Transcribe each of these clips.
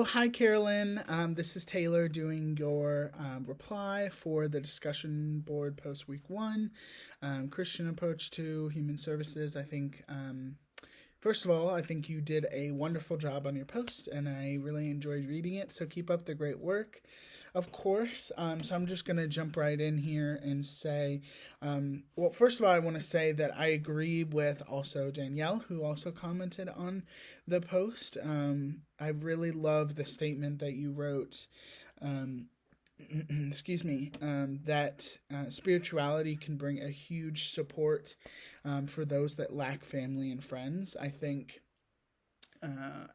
hi Carolyn. This is Taylor doing your reply for the discussion board post week 1, Christian approach to human services. I think, first of all, I think you did a wonderful job on your post, and I really enjoyed reading it. So keep up the great work, of course. So I'm just going to jump right in here and say, well, first of all, I want to say that I agree with also Danielle, who also commented on the post. I really love the statement that you wrote, excuse me, that spirituality can bring a huge support for those that lack family and friends. I think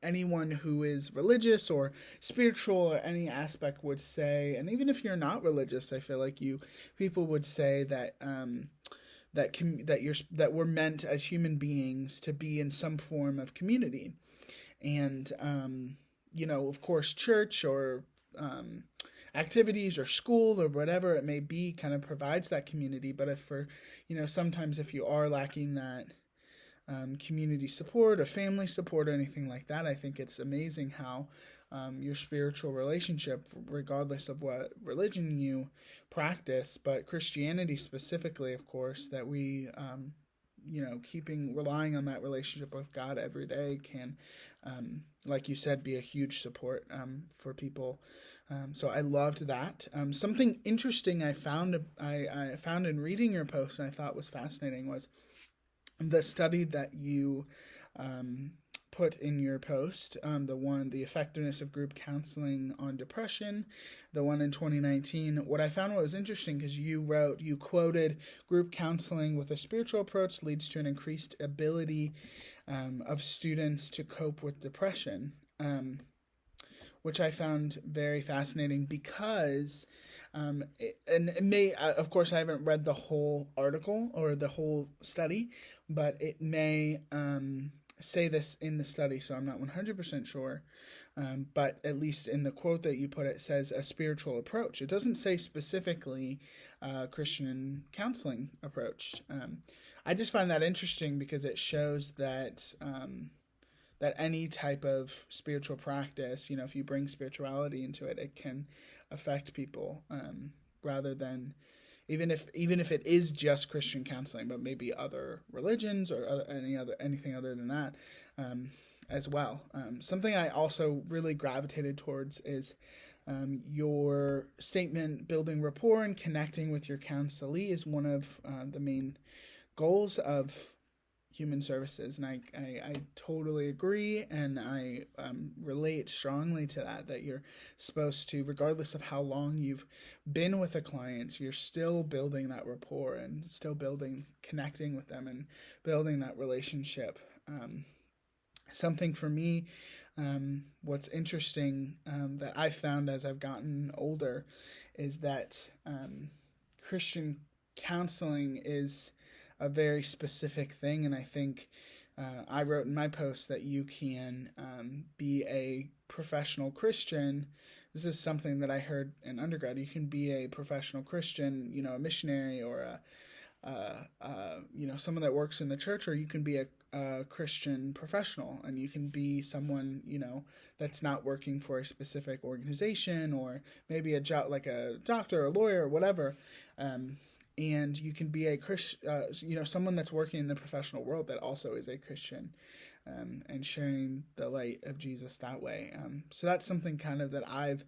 anyone who is religious or spiritual or any aspect would say, and even if you're not religious, I feel like people would say that that we're meant as human beings to be in some form of community, and of course, church or activities or school or whatever it may be kind of provides that community. But sometimes if you are lacking that community support or family support or anything like that, I think it's amazing how your spiritual relationship, regardless of what religion you practice, but Christianity specifically, of course, that we relying on that relationship with God every day can, like you said, be a huge support for people. So I loved that. Something interesting I found in reading your post and I thought was fascinating was the study that you put in your post, the effectiveness of group counseling on depression, the one in 2019. What I found was interesting because you quoted, group counseling with a spiritual approach leads to an increased ability of students to cope with depression, which I found very fascinating because of course, I haven't read the whole article or the whole study, but it may say this in the study, so I'm not 100% sure. But at least in the quote that you put, it says a spiritual approach. It doesn't say specifically Christian counseling approach. I just find that interesting because it shows that that any type of spiritual practice, if you bring spirituality into it, it can affect people, rather than even if it is just Christian counseling, but maybe other religions or anything other than that as well. Something I also really gravitated towards is your statement, building rapport and connecting with your counselee is one of the main goals of human services, and I totally agree, and I relate strongly to that you're supposed to, regardless of how long you've been with a client, you're still building that rapport and still connecting with them and building that relationship. Something for me, what's interesting that I found as I've gotten older is that Christian counseling is a very specific thing, and I think I wrote in my post that you can be a professional Christian. This is something that I heard in undergrad. You can be a professional Christian, a missionary or someone that works in the church, or you can be a Christian professional, and you can be someone that's not working for a specific organization or maybe a job like a doctor, or a lawyer, or whatever. And you can be a Christian, someone that's working in the professional world that also is a Christian, and sharing the light of Jesus that way. So that's something kind of that I've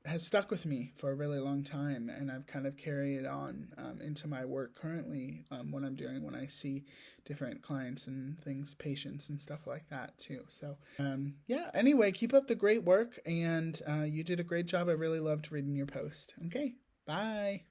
has stuck with me for a really long time, and I've kind of carried it on into my work currently, when I see different clients and things, patients and stuff like that too. So anyway, keep up the great work, and you did a great job. I really loved reading your post. Okay, bye.